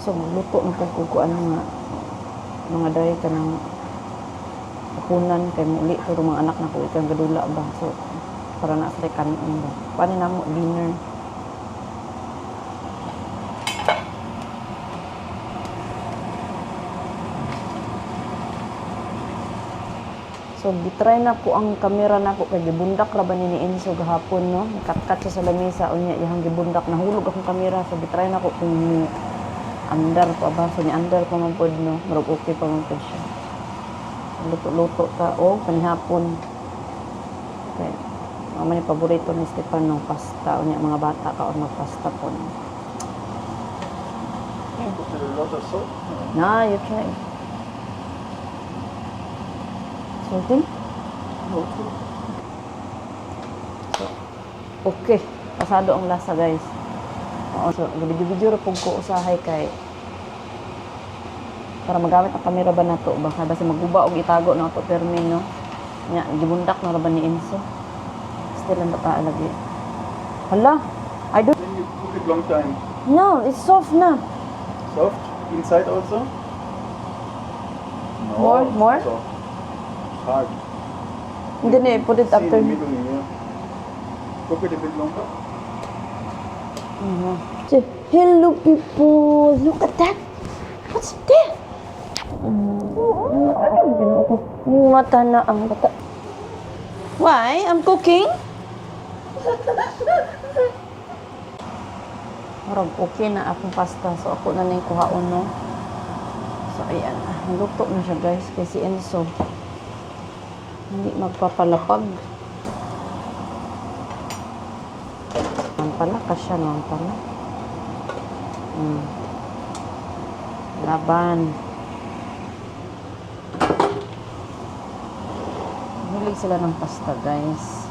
So, luto ng pagkukuan mga day ka ng hapunan kay muli pero mga anak na ko ikang gadula ba. So, para na sa kanon ba. Paano na mo dinner? So, gitry na po ang kamera na po kay gibundak ra ba ni Enzo gahapon, no? Nakatkat siya sa lamesa unya iyang gibundak nahulog akong kamera so gitry na ko kung andar pa ba so ni andar pa man pod, no? Murag okay pa man pod siya. Luto-luto ta kanihapon. Okay. Mama ni paborito ni Stefano pasta unya mga bata ka or magpasta po. Put a lot of salt. Na, you try. Salting? No. So, okay. Pasado ang lasa, guys. Oo, so, video-video po ko usahay kay para magamit ang kamera ba nato baka basta maguba og itago na to permin, no? Nya, gibundak na ra ba ni Enzo? Still ang bata lagi. Hala, I don't... Then you cook it long time. No, it's soft na. Soft? Inside also? No. More? Soft. Hard. And then put it See after... in the middle here. Cook it a bit longer. Say, hello people, look at that. What's that? Yung mata na ang bata. Why? I'm cooking? Marag okay na akong pasta. So ako na nang kuhaon, no? So ayan, luto na siya guys. Kasi Enzo hindi magpapalapag. Naman pala, kasya naman pala. Laban. Hilig sila ng pasta, guys.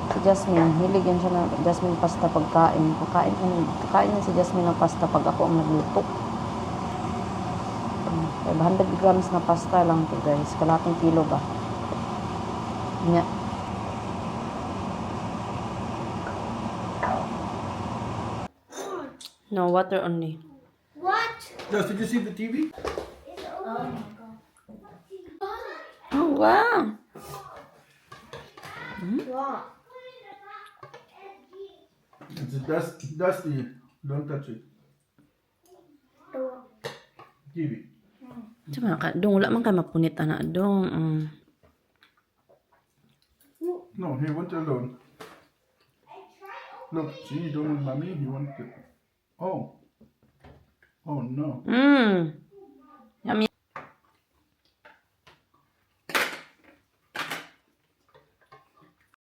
Si Jasmine, hilig yan siya ng Jasmine pasta pagkain. Kakain yan si Jasmine ng pasta pag ako ang nagluto. 500 grams na pasta lang to, guys. Kalating kilo ba? Nya. No, water only. What? Just, did you see the TV? Oh my god. Oh, wow. What? It's dusty. Don't touch it. TV. Cuma ka, dong wala man kay mapunit ana dong. No, he went alone. Look, see, you don't want mommy, you want it. Oh. Oh no.